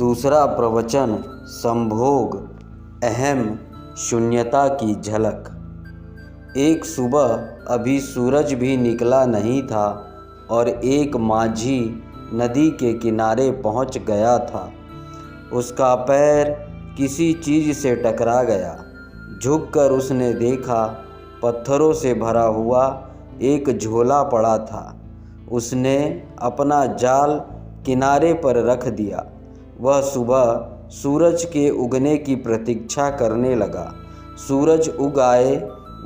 दूसरा प्रवचन संभोग अहम शून्यता की झलक। एक सुबह अभी सूरज भी निकला नहीं था और एक माझी नदी के किनारे पहुंच गया था। उसका पैर किसी चीज़ से टकरा गया। झुककर उसने देखा, पत्थरों से भरा हुआ एक झोला पड़ा था। उसने अपना जाल किनारे पर रख दिया। वह सुबह सूरज के उगने की प्रतीक्षा करने लगा। सूरज उग आए,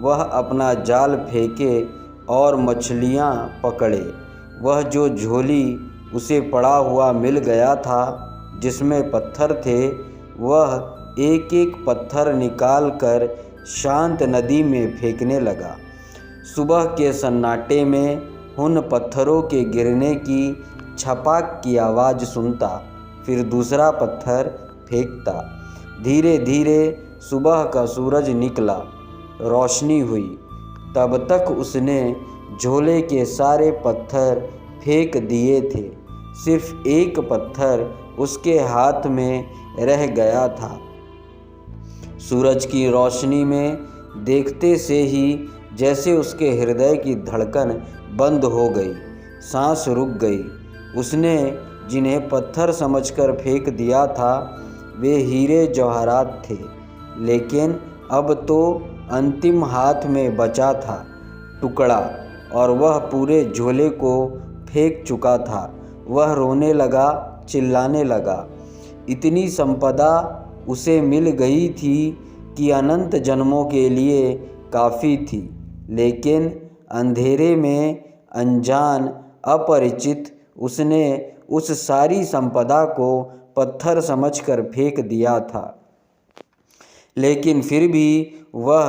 वह अपना जाल फेंके और मछलियाँ पकड़े। वह जो झोली उसे पड़ा हुआ मिल गया था, जिसमें पत्थर थे, वह एक एक पत्थर निकाल कर शांत नदी में फेंकने लगा। सुबह के सन्नाटे में उन पत्थरों के गिरने की छपाक की आवाज़ सुनता, फिर दूसरा पत्थर फेंकता। धीरे धीरे सुबह का सूरज निकला, रोशनी हुई। तब तक उसने झोले के सारे पत्थर फेंक दिए थे। सिर्फ एक पत्थर उसके हाथ में रह गया था। सूरज की रोशनी में देखते से ही जैसे उसके हृदय की धड़कन बंद हो गई, सांस रुक गई। उसने जिन्हें पत्थर समझकर फेंक दिया था, वे हीरे जवाहरात थे, लेकिन अब तो अंतिम हाथ में बचा था टुकड़ा, और वह पूरे झोले को फेंक चुका था। वह रोने लगा, चिल्लाने लगा। इतनी संपदा उसे मिल गई थी कि अनंत जन्मों के लिए काफ़ी थी, लेकिन अंधेरे में अनजान, अपरिचित, उसने उस सारी संपदा को पत्थर समझकर फेंक दिया था। लेकिन फिर भी वह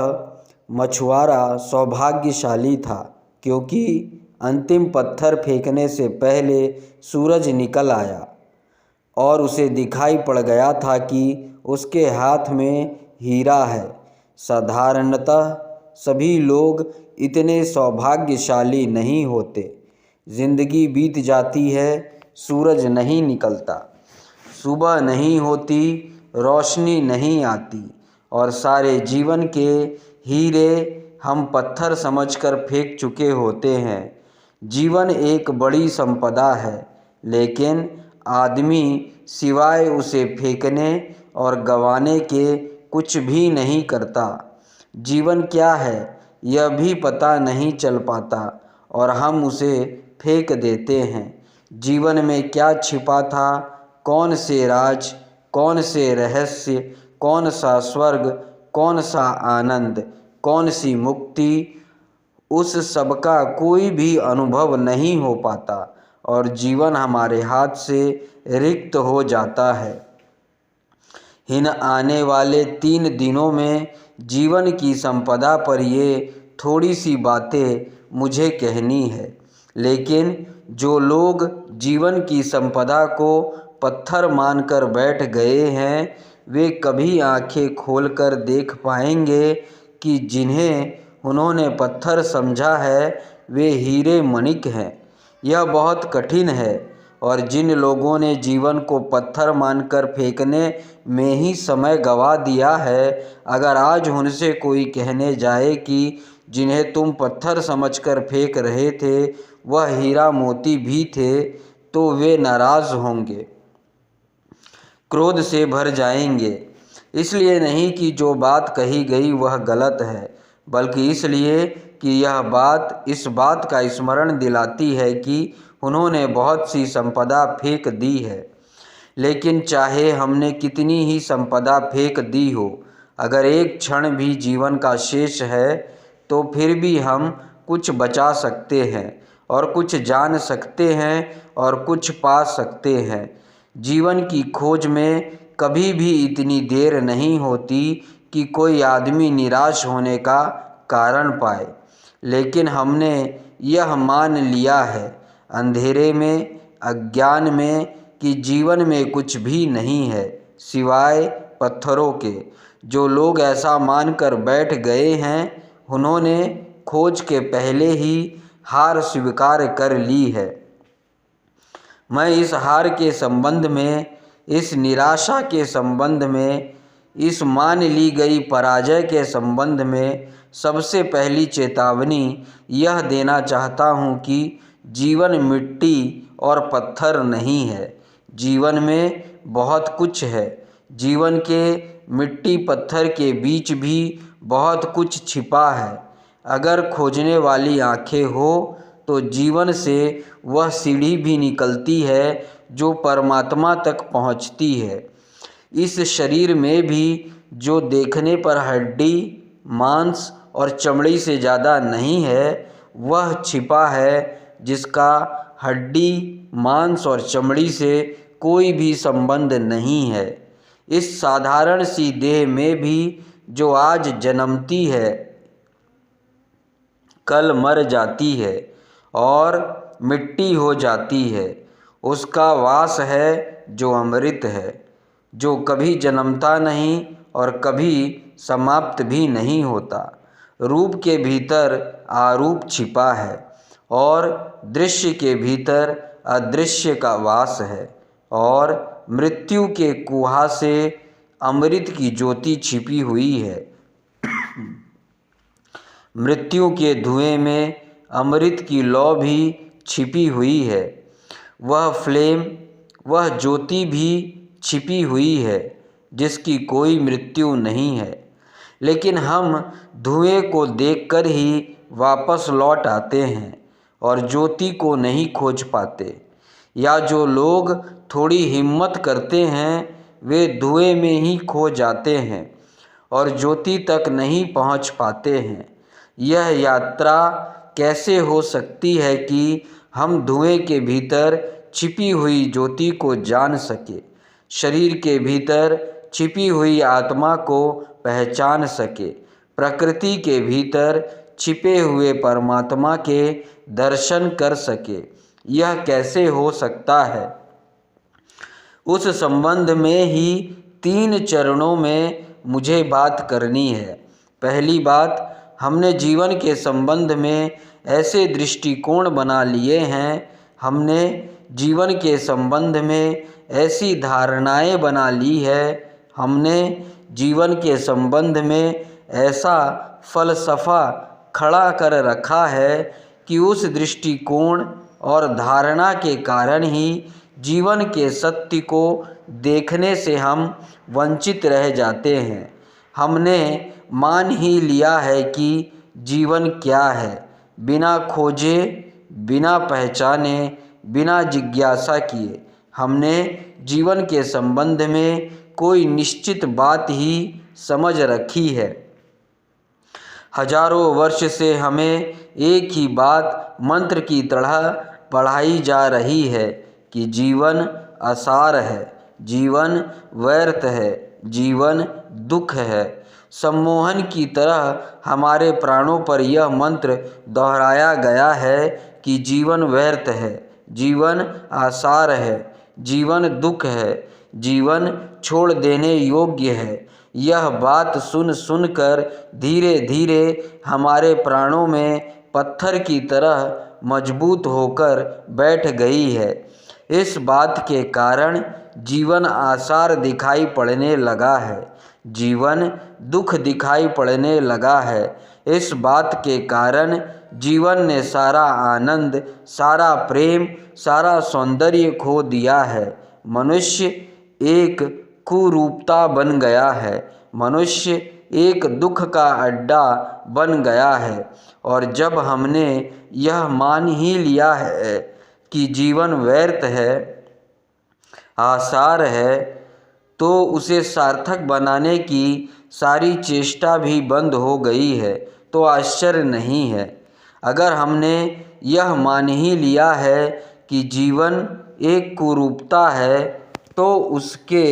मछुआरा सौभाग्यशाली था, क्योंकि अंतिम पत्थर फेंकने से पहले सूरज निकल आया और उसे दिखाई पड़ गया था कि उसके हाथ में हीरा है। साधारणतः सभी लोग इतने सौभाग्यशाली नहीं होते। जिंदगी बीत जाती है, सूरज नहीं निकलता, सुबह नहीं होती, रोशनी नहीं आती, और सारे जीवन के हीरे हम पत्थर समझकर फेंक चुके होते हैं। जीवन एक बड़ी संपदा है, लेकिन आदमी सिवाय उसे फेंकने और गंवाने के कुछ भी नहीं करता। जीवन क्या है यह भी पता नहीं चल पाता और हम उसे फेंक देते हैं। जीवन में क्या छिपा था, कौन से राज, कौन से रहस्य, कौन सा स्वर्ग, कौन सा आनंद, कौन सी मुक्ति, उस सब का कोई भी अनुभव नहीं हो पाता और जीवन हमारे हाथ से रिक्त हो जाता है। इन आने वाले 3 दिनों में जीवन की संपदा पर ये थोड़ी सी बातें मुझे कहनी है, लेकिन जो लोग जीवन की संपदा को पत्थर मानकर बैठ गए हैं, वे कभी आंखें खोलकर देख पाएंगे कि जिन्हें उन्होंने पत्थर समझा है, वे हीरे मणिक हैं। यह बहुत कठिन है, और जिन लोगों ने जीवन को पत्थर मानकर फेंकने में ही समय गंवा दिया है, अगर आज उनसे कोई कहने जाए कि जिन्हें तुम पत्थर समझकर फेंक रहे थे, वह हीरा मोती भी थे, तो वे नाराज़ होंगे, क्रोध से भर जाएंगे। इसलिए नहीं कि जो बात कही गई वह गलत है, बल्कि इसलिए कि यह बात इस बात का स्मरण दिलाती है कि उन्होंने बहुत सी संपदा फेंक दी है। लेकिन चाहे हमने कितनी ही संपदा फेंक दी हो, अगर एक क्षण भी जीवन का शेष है, तो फिर भी हम कुछ बचा सकते हैं और कुछ जान सकते हैं और कुछ पा सकते हैं। जीवन की खोज में कभी भी इतनी देर नहीं होती कि कोई आदमी निराश होने का कारण पाए, लेकिन हमने यह मान लिया है अंधेरे में, अज्ञान में, कि जीवन में कुछ भी नहीं है सिवाय पत्थरों के। जो लोग ऐसा मानकर बैठ गए हैं, उन्होंने खोज के पहले ही हार स्वीकार कर ली है। मैं इस हार के संबंध में इस निराशा के संबंध में, इस मान ली गई पराजय के संबंध में सबसे पहली चेतावनी यह देना चाहता हूँ कि जीवन मिट्टी और पत्थर नहीं है। जीवन में बहुत कुछ है। जीवन के मिट्टी पत्थर के बीच भी बहुत कुछ छिपा है। अगर खोजने वाली आंखें हो तो जीवन से वह सीढ़ी भी निकलती है जो परमात्मा तक पहुँचती है। इस शरीर में भी जो देखने पर हड्डी, मांस और चमड़ी से ज़्यादा नहीं है, वह छिपा है जिसका हड्डी, मांस और चमड़ी से कोई भी संबंध नहीं है। इस साधारण सी देह में भी जो आज जन्मती है, कल मर जाती है और मिट्टी हो जाती है, उसका वास है जो अमृत है, जो कभी जन्मता नहीं और कभी समाप्त भी नहीं होता। रूप के भीतर आरूप छिपा है और दृश्य के भीतर अदृश्य का वास है और मृत्यु के कुहासे अमृत की ज्योति छिपी हुई है। मृत्यु के धुएं में अमृत की लौ भी छिपी हुई है। वह फ्लेम, वह ज्योति भी छिपी हुई है जिसकी कोई मृत्यु नहीं है। लेकिन हम धुएं को देखकर ही वापस लौट आते हैं और ज्योति को नहीं खोज पाते। या जो लोग थोड़ी हिम्मत करते हैं वे धुएं में ही खो जाते हैं और ज्योति तक नहीं पहुंच पाते हैं। यह यात्रा कैसे हो सकती है कि हम धुएं के भीतर छिपी हुई ज्योति को जान सके, शरीर के भीतर छिपी हुई आत्मा को पहचान सके, प्रकृति के भीतर छिपे हुए परमात्मा के दर्शन कर सके। यह कैसे हो सकता है? उस संबंध में ही 3 चरणों में मुझे बात करनी है। पहली बात, हमने जीवन के संबंध में ऐसे दृष्टिकोण बना लिए हैं, हमने जीवन के संबंध में ऐसी धारणाएं बना ली है, हमने जीवन के संबंध में ऐसा फलसफा खड़ा कर रखा है कि उस दृष्टिकोण और धारणा के कारण ही जीवन के सत्य को देखने से हम वंचित रह जाते हैं। हमने मान ही लिया है कि जीवन क्या है, बिना खोजे, बिना पहचाने, बिना जिज्ञासा किए हमने जीवन के संबंध में कोई निश्चित बात ही समझ रखी है। हजारों वर्ष से हमें एक ही बात मंत्र की तरह पढ़ाई जा रही है कि जीवन असार है, जीवन व्यर्थ है, जीवन दुख है। सम्मोहन की तरह हमारे प्राणों पर यह मंत्र दोहराया गया है कि जीवन व्यर्थ है, जीवन आसार है, जीवन दुख है, जीवन छोड़ देने योग्य है। यह बात सुन सुनकर धीरे धीरे हमारे प्राणों में पत्थर की तरह मजबूत होकर बैठ गई है। इस बात के कारण जीवन आसार दिखाई पड़ने लगा है, जीवन दुख दिखाई पड़ने लगा है। इस बात के कारण जीवन ने सारा आनंद, सारा प्रेम, सारा सौंदर्य खो दिया है। मनुष्य एक कुरूपता बन गया है, मनुष्य एक दुख का अड्डा बन गया है। और जब हमने यह मान ही लिया है कि जीवन व्यर्थ है, आसार है, तो उसे सार्थक बनाने की सारी चेष्टा भी बंद हो गई है। तो आश्चर्य नहीं है। अगर हमने यह मान ही लिया है कि जीवन एक कुरूपता है, तो उसके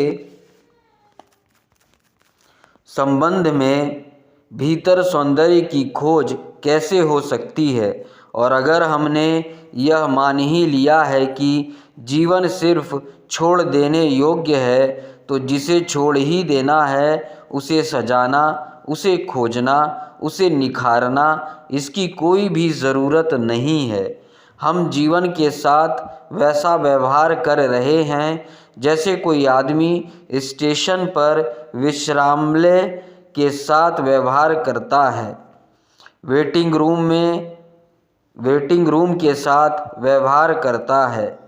संबंध में भीतर सौंदर्य की खोज कैसे हो सकती है? और अगर हमने यह मान ही लिया है कि जीवन सिर्फ छोड़ देने योग्य है, तो जिसे छोड़ ही देना है उसे सजाना, उसे खोजना, उसे निखारना, इसकी कोई भी ज़रूरत नहीं है। हम जीवन के साथ वैसा व्यवहार कर रहे हैं जैसे कोई आदमी स्टेशन पर विश्रामलय के साथ व्यवहार करता है, वेटिंग रूम के साथ व्यवहार करता है।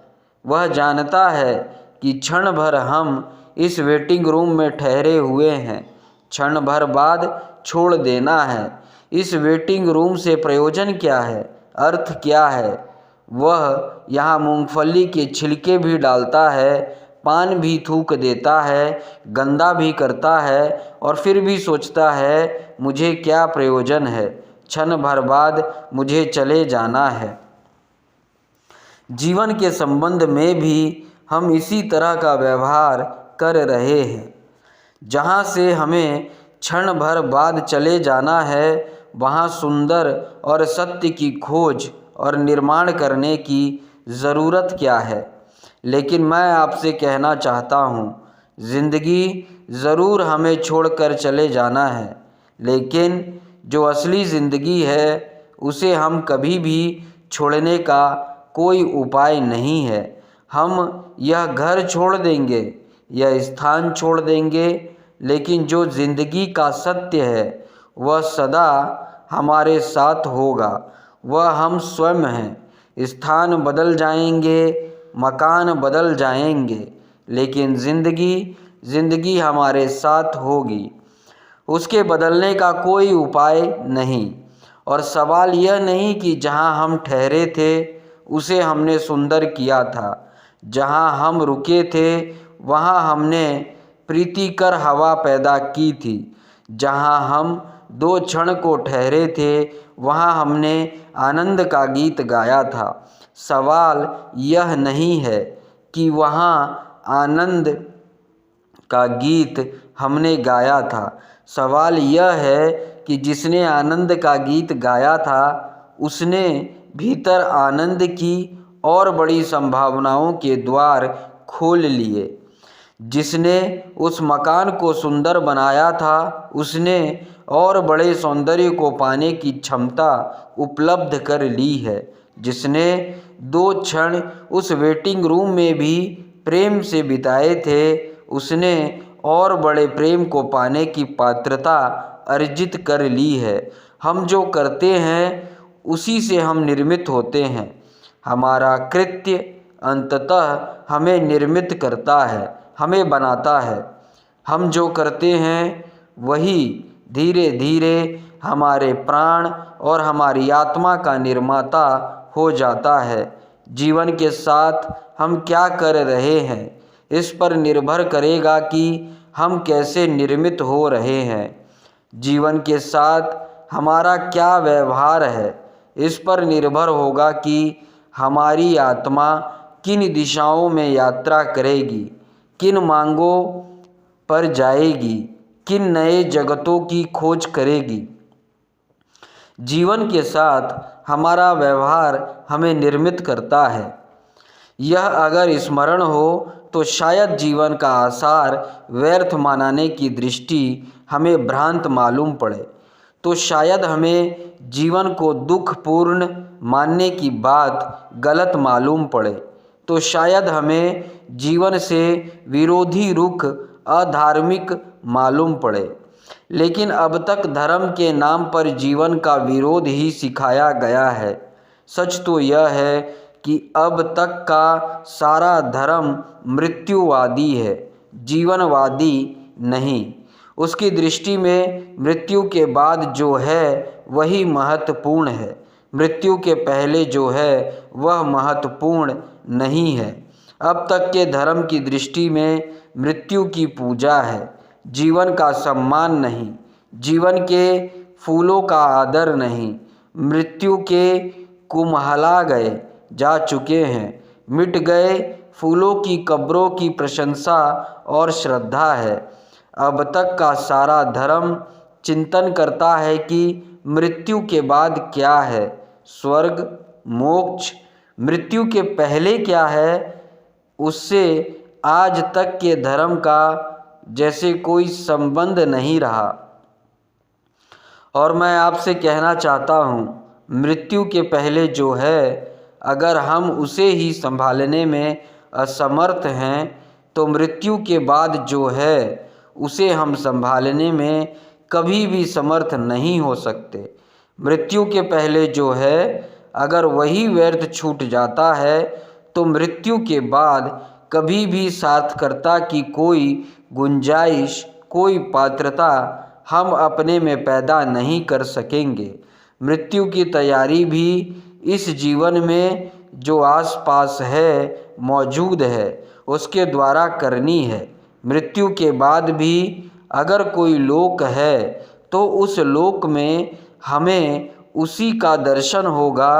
वह जानता है कि क्षण भर हम इस वेटिंग रूम में ठहरे हुए हैं, क्षण भर बाद छोड़ देना है। इस वेटिंग रूम से प्रयोजन क्या है, अर्थ क्या है? वह यहाँ मूंगफली के छिलके भी डालता है, पान भी थूक देता है, गंदा भी करता है और फिर भी सोचता है मुझे क्या प्रयोजन है, क्षण भर बाद मुझे चले जाना है। जीवन के संबंध में भी हम इसी तरह का व्यवहार कर रहे हैं। जहाँ से हमें क्षण भर बाद चले जाना है, वहाँ सुंदर और सत्य की खोज और निर्माण करने की ज़रूरत क्या है? लेकिन मैं आपसे कहना चाहता हूँ, ज़िंदगी ज़रूर हमें छोड़कर चले जाना है, लेकिन जो असली ज़िंदगी है उसे हम कभी भी छोड़ने का कोई उपाय नहीं है। हम यह घर छोड़ देंगे, यह स्थान छोड़ देंगे, लेकिन जो ज़िंदगी का सत्य है वह सदा हमारे साथ होगा। वह हम स्वयं हैं। स्थान बदल जाएंगे, मकान बदल जाएंगे, लेकिन ज़िंदगी हमारे साथ होगी। उसके बदलने का कोई उपाय नहीं। और सवाल यह नहीं कि जहाँ हम ठहरे थे उसे हमने सुंदर किया था, जहाँ हम रुके थे वहाँ हमने प्रीतिकर हवा पैदा की थी, जहाँ हम 2 क्षण को ठहरे थे वहाँ हमने आनंद का गीत गाया था। सवाल यह नहीं है कि वहाँ आनंद का गीत हमने गाया था। सवाल यह है कि जिसने आनंद का गीत गाया था उसने भीतर आनंद की और बड़ी संभावनाओं के द्वार खोल लिए। जिसने उस मकान को सुंदर बनाया था उसने और बड़े सौंदर्य को पाने की क्षमता उपलब्ध कर ली है। जिसने 2 क्षण उस वेटिंग रूम में भी प्रेम से बिताए थे उसने और बड़े प्रेम को पाने की पात्रता अर्जित कर ली है। हम जो करते हैं उसी से हम निर्मित होते हैं। हमारा कृत्य अंततः हमें निर्मित करता है, हमें बनाता है। हम जो करते हैं वही धीरे धीरे हमारे प्राण और हमारी आत्मा का निर्माता हो जाता है। जीवन के साथ हम क्या कर रहे हैं इस पर निर्भर करेगा कि हम कैसे निर्मित हो रहे हैं। जीवन के साथ हमारा क्या व्यवहार है इस पर निर्भर होगा कि हमारी आत्मा किन दिशाओं में यात्रा करेगी, किन मार्गों पर जाएगी, किन नए जगतों की खोज करेगी। जीवन के साथ हमारा व्यवहार हमें निर्मित करता है। यह अगर स्मरण हो तो शायद जीवन का आसार व्यर्थ मनाने की दृष्टि हमें भ्रांत मालूम पड़े, तो शायद हमें जीवन को दुखपूर्ण मानने की बात गलत मालूम पड़े, तो शायद हमें जीवन से विरोधी रुख अधार्मिक मालूम पड़े। लेकिन अब तक धर्म के नाम पर जीवन का विरोध ही सिखाया गया है। सच तो यह है कि अब तक का सारा धर्म मृत्युवादी है, जीवनवादी नहीं। उसकी दृष्टि में मृत्यु के बाद जो है वही महत्वपूर्ण है, मृत्यु के पहले जो है वह महत्वपूर्ण नहीं है। अब तक के धर्म की दृष्टि में मृत्यु की पूजा है, जीवन का सम्मान नहीं, जीवन के फूलों का आदर नहीं। मृत्यु के कुम्हला गए जा चुके हैं, मिट गए फूलों की कब्रों की प्रशंसा और श्रद्धा है। अब तक का सारा धर्म चिंतन करता है कि मृत्यु के बाद क्या है, स्वर्ग, मोक्ष। मृत्यु के पहले क्या है, उससे आज तक के धर्म का जैसे कोई संबंध नहीं रहा। और मैं आपसे कहना चाहता हूँ, मृत्यु के पहले जो है अगर हम उसे ही संभालने में असमर्थ हैं तो मृत्यु के बाद जो है उसे हम संभालने में कभी भी समर्थ नहीं हो सकते। मृत्यु के पहले जो है अगर वही व्यर्थ छूट जाता है तो मृत्यु के बाद कभी भी सार्थकता की कोई गुंजाइश, कोई पात्रता हम अपने में पैदा नहीं कर सकेंगे। मृत्यु की तैयारी भी इस जीवन में जो आसपास है, मौजूद है, उसके द्वारा करनी है। मृत्यु के बाद भी अगर कोई लोक है तो उस लोक में हमें उसी का दर्शन होगा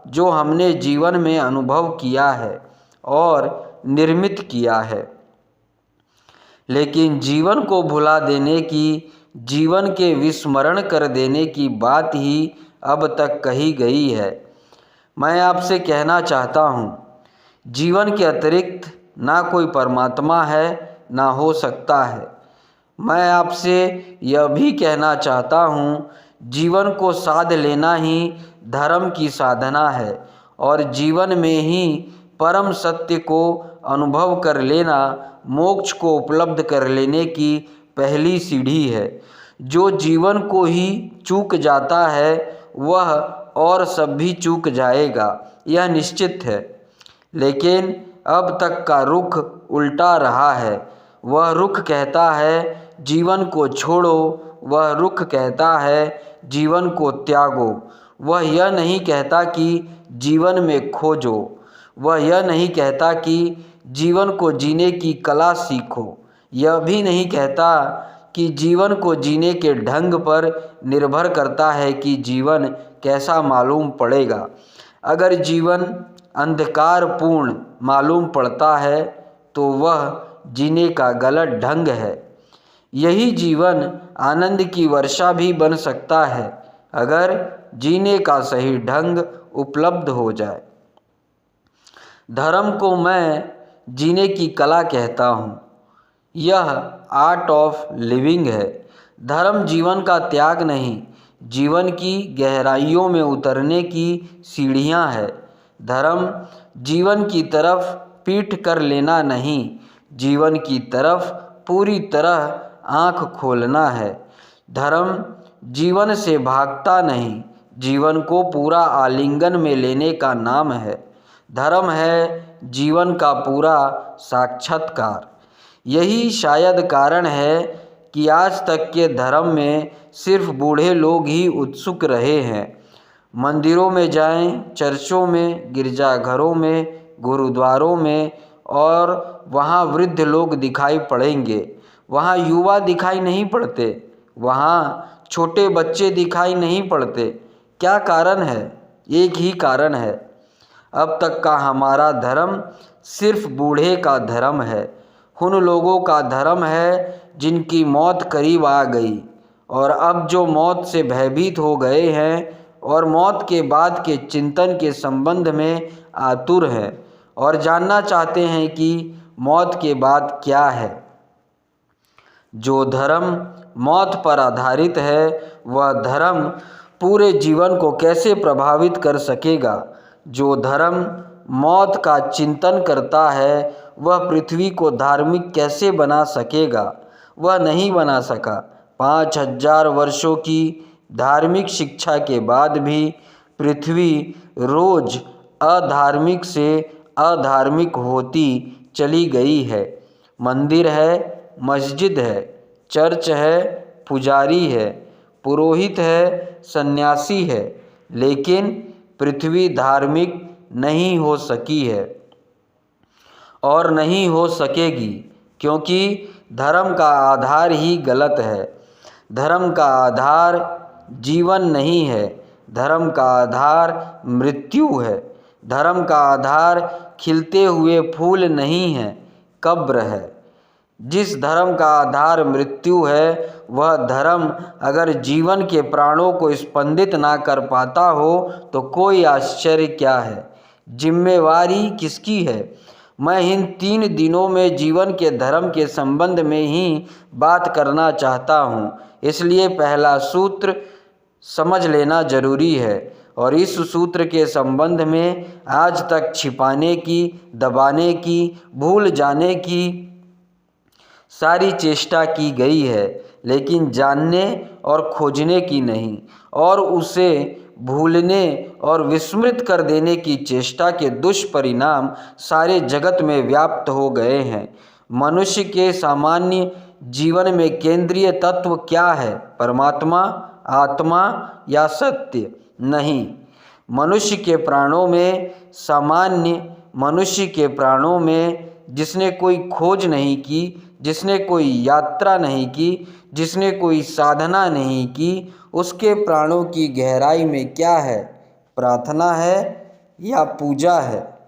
जो हमने जीवन में अनुभव किया है और निर्मित किया है। लेकिन जीवन को भुला देने की, जीवन के विस्मरण कर देने की बात ही अब तक कही गई है। मैं आपसे कहना चाहता हूँ, जीवन के अतिरिक्त ना कोई परमात्मा है, ना हो सकता है। मैं आपसे यह भी कहना चाहता हूँ, जीवन को साध लेना ही धर्म की साधना है और जीवन में ही परम सत्य को अनुभव कर लेना मोक्ष को उपलब्ध कर लेने की पहली सीढ़ी है। जो जीवन को ही चूक जाता है वह और सब भी चूक जाएगा, यह निश्चित है। लेकिन अब तक का रुख उल्टा रहा है। वह रुख कहता है जीवन को छोड़ो, वह रुख कहता है जीवन को त्यागो। वह यह नहीं कहता कि जीवन में खोजो, वह यह नहीं कहता कि जीवन को जीने की कला सीखो, यह भी नहीं कहता कि जीवन को जीने के ढंग पर निर्भर करता है कि जीवन कैसा मालूम पड़ेगा। अगर जीवन अंधकारपूर्ण मालूम पड़ता है तो वह जीने का गलत ढंग है। यही जीवन आनंद की वर्षा भी बन सकता है अगर जीने का सही ढंग उपलब्ध हो जाए। धर्म को मैं जीने की कला कहता हूँ। यह आर्ट ऑफ लिविंग है। धर्म जीवन का त्याग नहीं, जीवन की गहराइयों में उतरने की सीढ़ियाँ है। धर्म जीवन की तरफ पीठ कर लेना नहीं, जीवन की तरफ पूरी तरह आँख खोलना है। धर्म जीवन से भागता नहीं, जीवन को पूरा आलिंगन में लेने का नाम है। धर्म है जीवन का पूरा साक्षात्कार। यही शायद कारण है कि आज तक के धर्म में सिर्फ बूढ़े लोग ही उत्सुक रहे हैं। मंदिरों में जाएं, चर्चों में, गिरजाघरों में, गुरुद्वारों में और वहाँ वृद्ध लोग दिखाई पड़ेंगे। वहाँ युवा दिखाई नहीं पड़ते, वहाँ छोटे बच्चे दिखाई नहीं पड़ते। क्या कारण है? एक ही कारण है, अब तक का हमारा धर्म सिर्फ बूढ़े का धर्म है, उन लोगों का धर्म है जिनकी मौत करीब आ गई और अब जो मौत से भयभीत हो गए हैं और मौत के बाद के चिंतन के संबंध में आतुर हैं और जानना चाहते हैं कि मौत के बाद क्या है। जो धर्म मौत पर आधारित है वह धर्म पूरे जीवन को कैसे प्रभावित कर सकेगा। जो धर्म मौत का चिंतन करता है वह पृथ्वी को धार्मिक कैसे बना सकेगा। वह नहीं बना सका। 5000 वर्षों की धार्मिक शिक्षा के बाद भी पृथ्वी रोज अधार्मिक से अधार्मिक होती चली गई है। मंदिर है, मस्जिद है, चर्च है, पुजारी है, पुरोहित है, सन्यासी है, लेकिन पृथ्वी धार्मिक नहीं हो सकी है और नहीं हो सकेगी, क्योंकि धर्म का आधार ही गलत है। धर्म का आधार जीवन नहीं है, धर्म का आधार मृत्यु है। धर्म का आधार खिलते हुए फूल नहीं है, कब्र है। जिस धर्म का आधार मृत्यु है वह धर्म अगर जीवन के प्राणों को स्पंदित ना कर पाता हो तो कोई आश्चर्य क्या है। जिम्मेवारी किसकी है? मैं इन 3 दिनों में जीवन के धर्म के संबंध में ही बात करना चाहता हूँ, इसलिए पहला सूत्र समझ लेना जरूरी है और इस सूत्र के संबंध में आज तक छिपाने की, दबाने की, भूल जाने की सारी चेष्टा की गई है, लेकिन जानने और खोजने की नहीं, और उसे भूलने और विस्मृत कर देने की चेष्टा के दुष्परिणाम सारे जगत में व्याप्त हो गए हैं। मनुष्य के सामान्य जीवन में केंद्रीय तत्व क्या है? परमात्मा, आत्मा या सत्य? नहीं। मनुष्य के प्राणों में जिसने कोई खोज नहीं की, जिसने कोई यात्रा नहीं की, जिसने कोई साधना नहीं की, उसके प्राणों की गहराई में क्या है? प्रार्थना है या पूजा है?